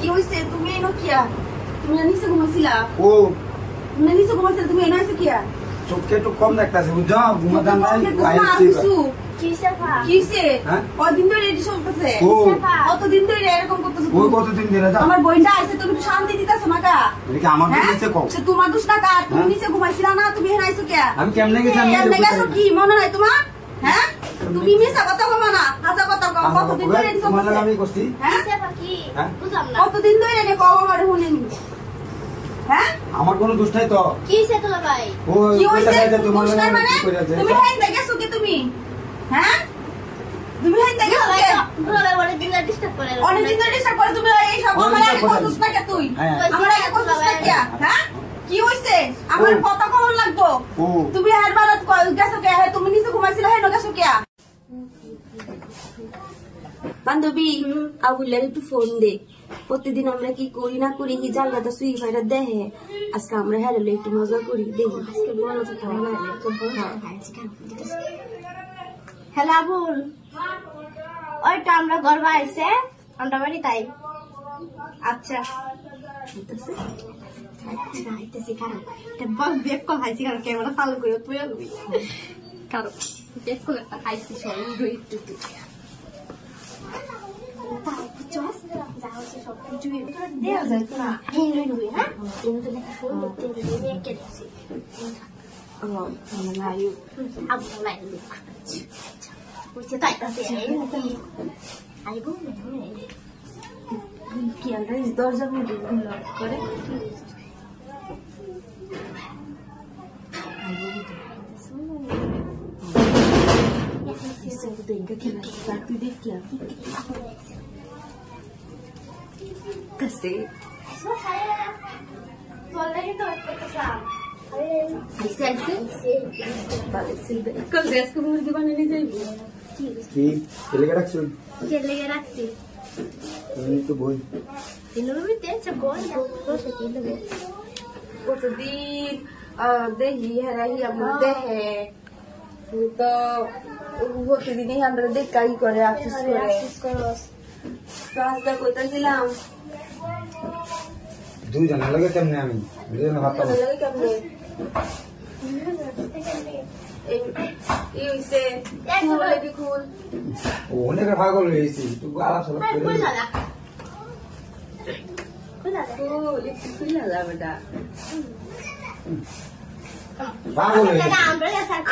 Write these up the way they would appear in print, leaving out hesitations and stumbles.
কি হইছে তুমি এনো কিয়া তুমি নিচে ঘুমাইছিলা ও তুমি নিচে ঘুমাইছিলা তুমি এনো আইছো কিয়া চোখে একটু কম দেখতাছে বুঝছো ঘুমাতাম নাই কিসে কতদিন ধরে এটি চলতেছে কতদিন ধরে এরকম করতেছো ওই কতদিন ধরে আমার বোনটা আইছে তুমি একটু শান্তি দিতাছো না কা এটা আমার নিচে কম তোমার দোষ না কা তুমি নিচে ঘুমাইছিলা না তুমি এখানে আইছো কিয়া আমি কেমনে গেছি আমি কেমনে গেছো কি মনে নাই তোমার হ্যাঁ তুমি মিছা কথা কও না হাসা কথা কও কতদিন ধরে এটি চলতেছে আমি করছি হ্যাঁ কি বুঝলাম না কতদিন ধরে এটি কও আমারে শুনিনি হ্যাঁ আমার কোনো দোষ নাই তো কিসে তোলা ভাই ও কি হইছে তোমার মানে তুমি হেন গেছো কি তুমি হ্যাঁ তুমি হেন গেছো তোলা বলে দিন ডিস্টার্ব করে অনেক দিন ডিস্টার্ব করে তুমি এই সব আমার আগে কসুস না কে তুই আমার আগে কসুস না কে হ্যাঁ কি হইছে আমার কথা কখন লাগবো তুমি আর বারাত গেছো কে তুমি নিচে ঘুমাইছিলা হেন গেছো কে বান্ধবী আবুল্লার একটু ফোন দে প্রতিদিন আমরা কি করি না করি কি জানলাটা সুই ভাইরা দেখে আজকে আমরা হেরালে একটু মজা করি দেখি আজকে বলো তো ভালো না হ্যালো আবুল ওইটা আমরা গর্ব আইছে আমরা বাড়ি তাই আচ্ছা ক্যামেরা চালু করে তুই কারণ বেক করে একটা খাইছি দরজা করে Kasi कल गैस को मुर्गी बनाने जाएगी কি লেগে রাখছো কে লেগে রাখছি তুমি তো বই দিনরবি তেছে বল বসে কি দেবে প্রতিদিন দেখি হারাই আমরা দেখে তো প্রতিদিনই আমরা দেখাই করে আফসোস করে রাস্তা কইতাছিলাম দুইজন লাগে কেমনে আমি দুইজন ভাত খাবো লাগে কেমনে এই হইছে ফুল এদি ফুল ও অনেক পাগল হয়েছি তুই আলাপ সালাপ করে ফুল লাগা বেটা পাগল হয়েছি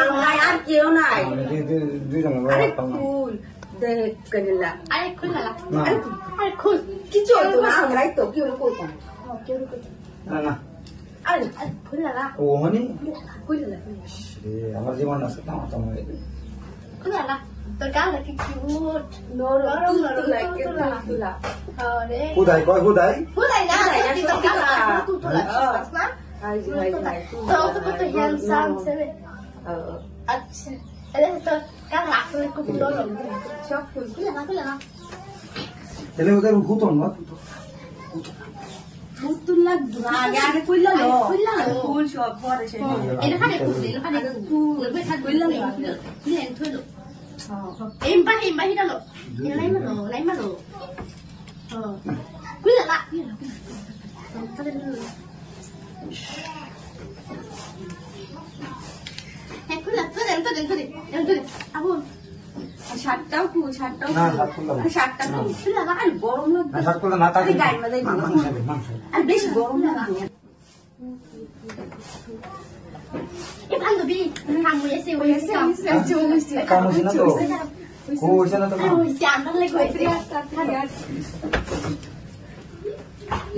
আমরা আর কেউ নাই দুইজন ফুল দেখ করিলা আরে খুল লাগা আরে খুল কিছু হতো না আমরাই তো কি হলো কইতাম কেউ কইতাম না না আরে খুল লাগা ও হনি খুল লাগা আমার জীবন আছে তো তোমার খুল লাগা তোর গাল কি কিউট নরম লাগে তুলা আরে কোথায় কয় কোথায় না তোর গাল তুলা না আই তো কত হ্যান্ডসাম সেবে আচ্ছা এদের তো গাল আসলে খুব নরম সব ফুল খুল লাগা তাহলে ওদের ভূতন না ফুল লাগতো না আগে কইলা ফুল সব পরে সে এটা খানে ফুল বেটা কইলা প্লেন থইলো এমবা হিরালো নাই মানো কইলা না খুলা তো আবু শার্টটাও ফুল না সাত ফুল না শার্টটা ফুল লাগা আর গরম লাগবে না সাত ফুল না তাই গায় মাদাই মাংস আর বেশি গরম লাগে এ বান্ধবী কামু এসে কামুছি না তো কইছে না তো ওইছে আমরা লাগে কইছে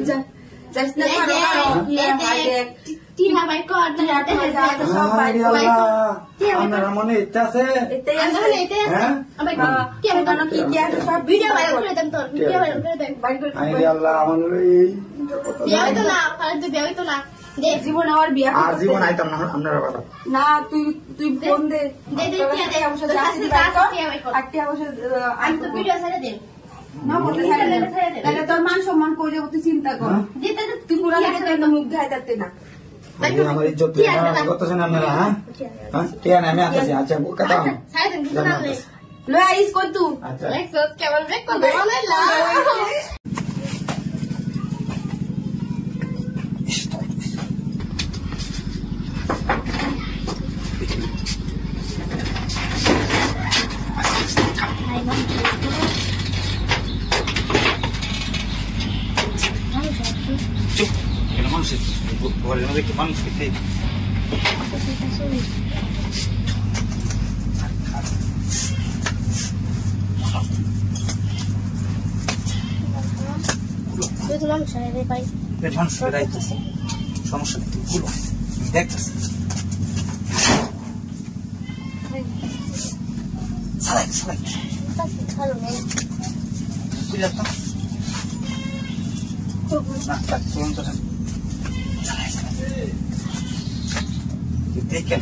যা যাস না টিহা ভাই কর আমার মনে ইচ্ছা আছে ভিডিও ভাইরাল করে দেন তোর ভিডিও ভাইরাল করে দেন আইরে আল্লাহ আমার বিয়ে হইতো না আর তুই বিয়ে হইতো না জীবন আমার বিয়ে আর জীবন আইতাম না আপনারা কথা না তুই ফোন দে আমি তো ভিডিও ছেড়ে দেব না বলতে তাহলে তোর মান সম্মান করে দেবো তুই চিন্তা কর তুই পুরা লাগে তো মুখ দেখাইতে না আমার ইজ্জত করতেছেন আপনারা হ্যাঁ কে আমি আসছি আচ্ছা কথা লয় আইস কই তুই আচ্ছা কেমন বেক করবে মানুষের ঘরের মধ্যে কি মানুষ খেতে মানুষ দায়িত্বছে সমস্যা নেই গুলো দেখতেছে সালাই সালাই বুঝে আসতাম চলুন তো দেখেন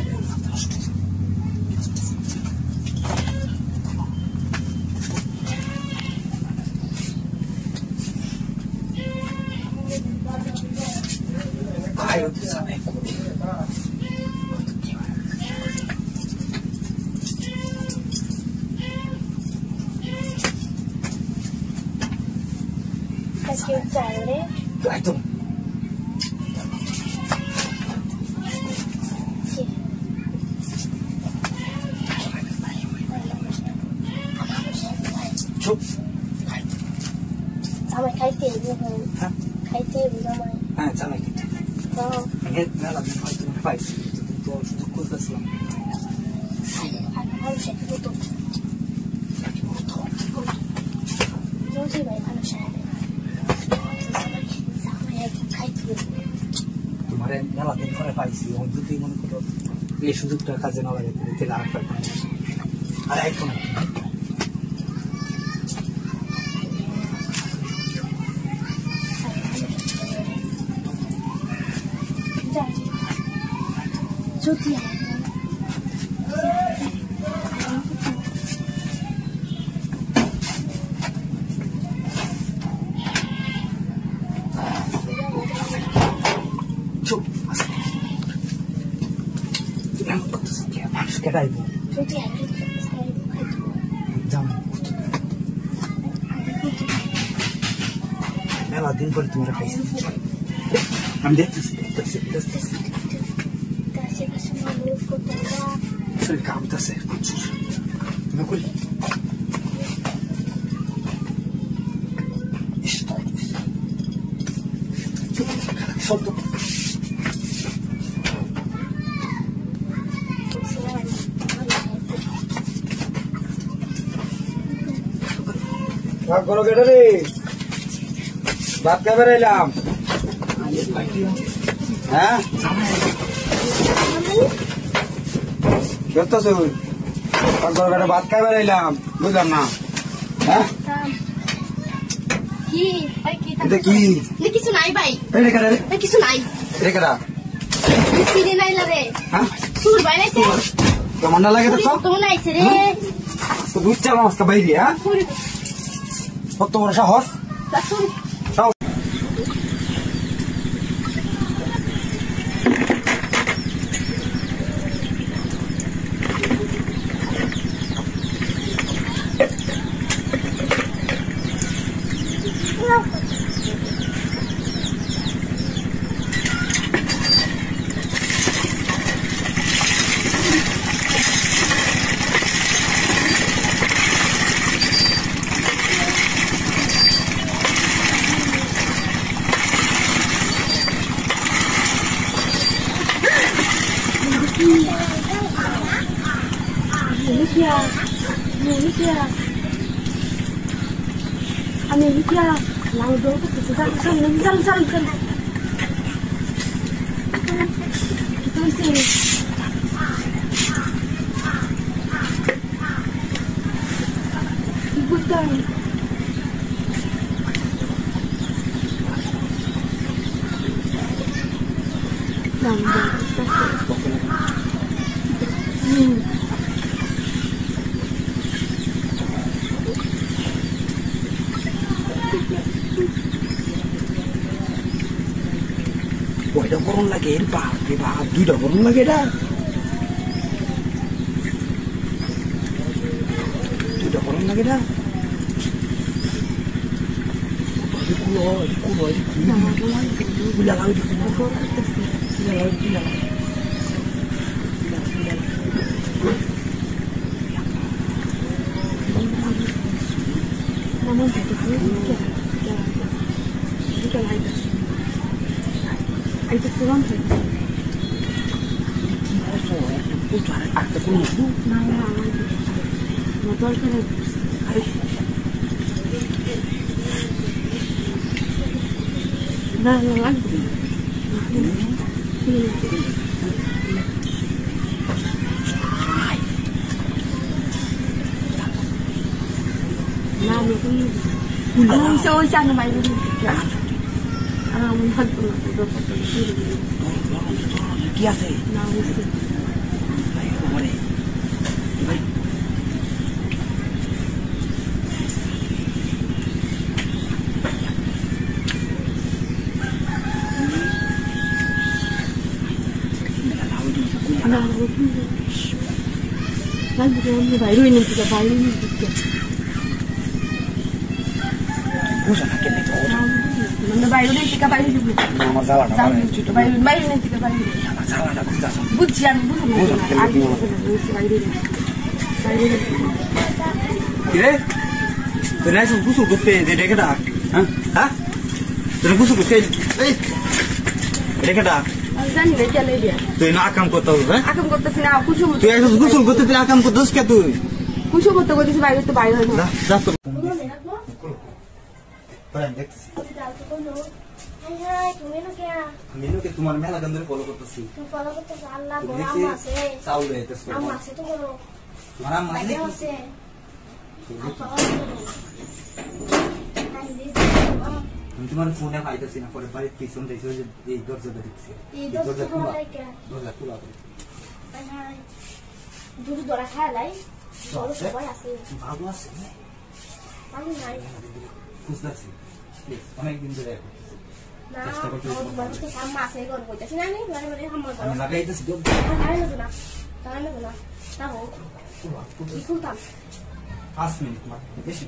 Ayo sampai Kasih ucapnya. itu cup Sampai kaitin juga. Hah? Kaitin sama. sampai gitu Oh. Ingat nggak itu fight itu kursus lah Harus saya tutup. Jadi baik harus saya. Sama ya kaitin. kemarin nyalatin করে পাইছি ওই যদি মনে করো এই সুযোগটা কাজে না লাগে তাহলে আর একটা আর আইফোন Jadi চুপ তুমি এমন করতেছো কি মানুষ কেটাইব jadi saya জানো মেলা দিন পরে তুমি পাইছি আমি দেখতেছি kasih semua mulut kota. শরীর কাঁপতেছে না করি সত্য ভাগ করো বেটা রে ভাত খাবার এলাম হ্যাঁ দেখতেছ ভাগ করো বেটা ভাত খাবার এলাম বুঝলাম না হ্যাঁ কি ভাই কি এটা কি কিছু নাই ভাই এটা কারে ভাই কিছু নাই এটা কারা কিনে নাই রে হ্যাঁ সুর বাইরেছে কেমন না লাগে তো তো নাইছে রে তো দুধটা মাছটা বাইরে হ্যাঁ কত বড় সাহস সুর Amerika, langsung ke sana, jalan. Itu sini. Bukan. কয়টা গরম লাগে এর বাপ রে বাপ দুইটা গরম লাগে এটা দুইটা গরম লাগে এটা এটা পুরান না লাগবে ওই চানো বাইরে মনে থাকতো না কি আছে না বুঝছি বাইরে নিতে বাইরে নিতে বুঝো না কেন মানে বাইরে থেকে বাইরে ঢুকবে আমার জ্বালাটা বাইরে বাইরে থেকে বাইরে আমার জ্বালাটা খুঁজে বুঝছি আমি বুঝো বাইরে বাইরে কিরে তুই না গুসল করতে রেখে ডাক হ্যাঁ হ্যাঁ তুই গুসল করতে রেখে ডাক জানি না চলে দিয়া তুই না আকাম করতে হবে হ্যাঁ আকাম করতেছি না কুসু তুই একটু গুসল করতে তুই আকাম করতেস কে তুই কুসু করতে করতেছি বাইরে তো বাইরে হয় না যা তো মেনুকে তোমার মেলা গান ধরে ফলো করতেছি চাউল হইতেছে তোমার আম্মা আছে আমি তোমার ফোনে পাইতেছি না পরে বাড়ির পিছন দেখছি ওই যে এই দরজাটা দেখছি এই দরজা খোলা দুধ দরা খায় লাই সবাই আছে বাবু আছে আমি নাই খুঁজতেছি অনেকদিন ধরে না বাড়িতে কাম আছে গর কইতাছি না নি মানে মানে হাম আমি লাগাইতেছি তো না তাও কি করতাম 5 মিনিট বেশি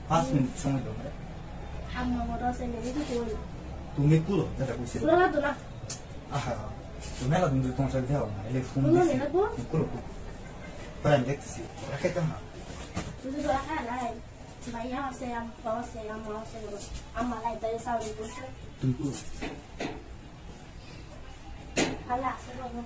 5 মিনিট সময় দাও আম্মা বড় আছে নেই তো কই তুমি কুলো যেটা কইছি না তো না আহা তুমি মেলা দিন ধরে তোমার সাথে যাও না এলে ফোন না দিছি না গো কুলো পরে আমি দেখতেছি রাখাইতাম না দুধ দরা খায় লাই ভাইয়া আছে আম্মা আছে আম্মা লাই তাই সাউরি বসে তুমি কুলো আল্লাহ আছে বাবা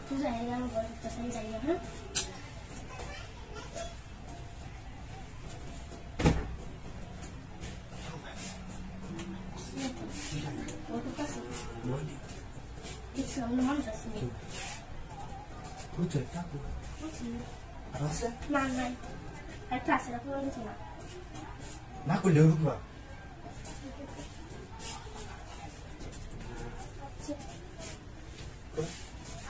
তুই যাই না বড় তো যাই না হ্যাঁ Isso não manda assim. Puta, tá bom. Nossa. Não. É classe da polícia. Na colheu o quê?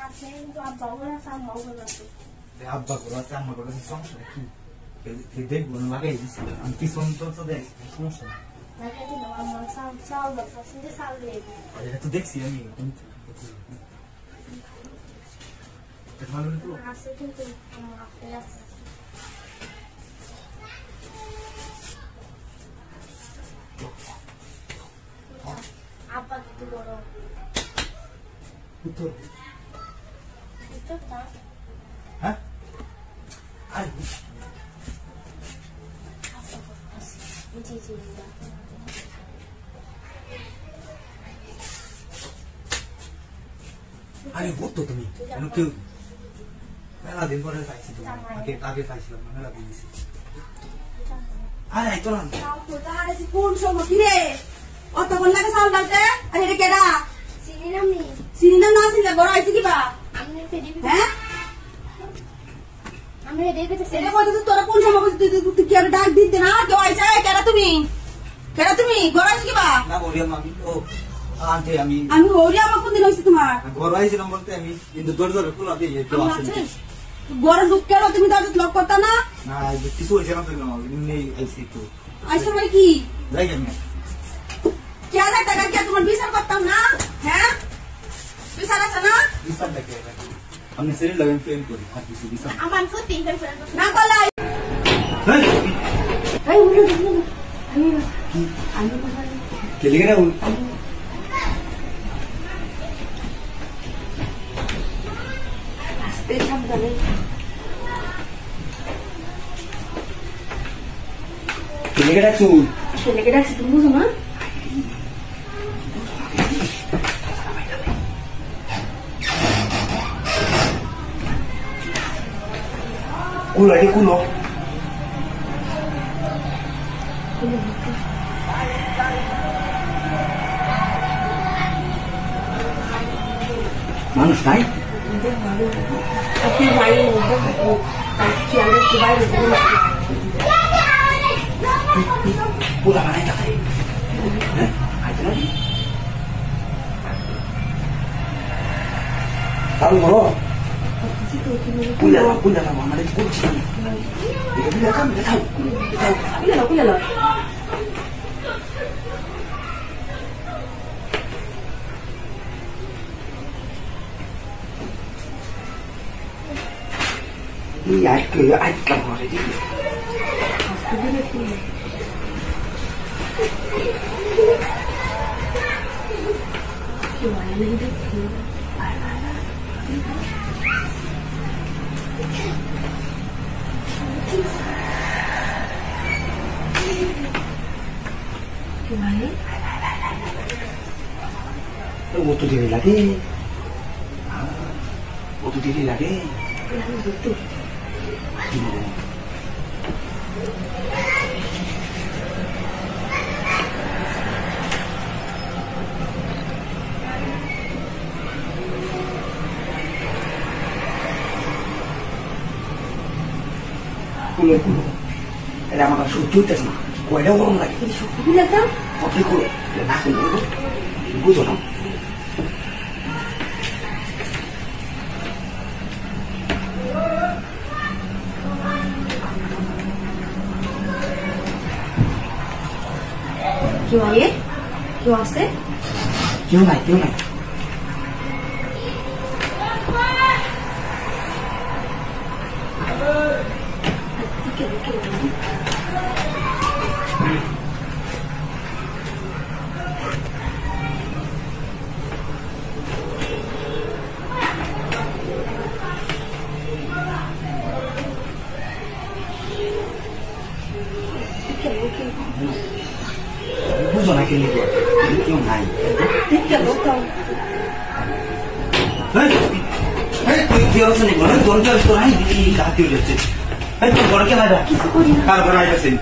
Atendo a bola essa mola lá. É a bagulha, essa mola se só aqui. Ele deu no lago isso. Antes só não tô desse, não sei. Na que não a mão salva, só se de salve. Olha, tu desse amigo. Así que como a apa gitu boro. Betul. Itu tak. Hah? Ay. Ini আরে বলতো তুমি কেন কেউ মেলা দিন পরে পাইছি তুমি আগে পাইছিলাম মেলা দিন দিছি আরে আইতো না কোন সময় কি রে অত কোন লাগে সাউন্ড ডালতে আরে এটা কেডা চিনি না চিনি বড় আইছি কি বা হ্যাঁ আমি দেখতে এটা কইতে তোরা কোন সময় তুই কি আর ডাক দিতে না কেউ আইছে কেডা তুমি ঘর আইছি কি বা না বলি আমি ও আন্টি আমি ওরি আমার কোন দিন হইছে তোমার ঘর আইছিলাম বলতে আমি কিন্তু দরজা খোলা দিয়ে কেউ আসেনি ঘরে ঢুক কেন তুমি দরজা লক করতা না না কিছু হয়েছে না তো এমনি আইছি তো আইছো মানে কি যাই আমি কে আগে টাকা কে তোমার বিচার করতাম না হ্যাঁ বিচার আছে না বিচার দেখে আমি সেরি লাগেন ফেল করি আর কিছু বিচার আমার ফুটি না বলাই এই আমি কে লিখে রাখুন ছেলেকে ডাকছু ছেলেকে ডাকছি তুমি বুঝো না কুলো এটি কুলো মানুষ নাই আপনি বাড়ির মধ্যে চেয়ারের বাইরে পুরা বানাই থাকে হ্যাঁ আইতে না তাও বলো punya lah mama dari kunci dia bilang kan dia tahu কুলে ini ai ke ai kamu ada di gimana? Butuh diri lagi. Butuh diri lagi. Butuh. Kulo. Ada apa suju tes mah? Kue ada orang lagi. Suju datang? Kopi kulo. Nak kulo. Ibu tu nak. Gimana ye? Gimana sih? Gimana? Buzo na kini ko. Yung hay. Tidak betul. Hey, kyo sa ni ko. Don ka sto hay di ka ti ulit. Hey, ko ko ka na da. Kar banai da sin.